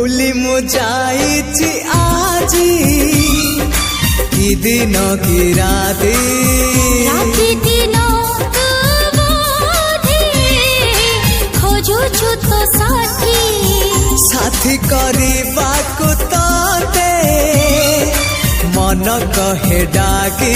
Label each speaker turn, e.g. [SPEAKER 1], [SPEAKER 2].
[SPEAKER 1] भूली मु जाइछि आजी कि दिन कि राती
[SPEAKER 2] दिन खोजुछु तो
[SPEAKER 1] साथी करबाकु तोते मन कहे डाकी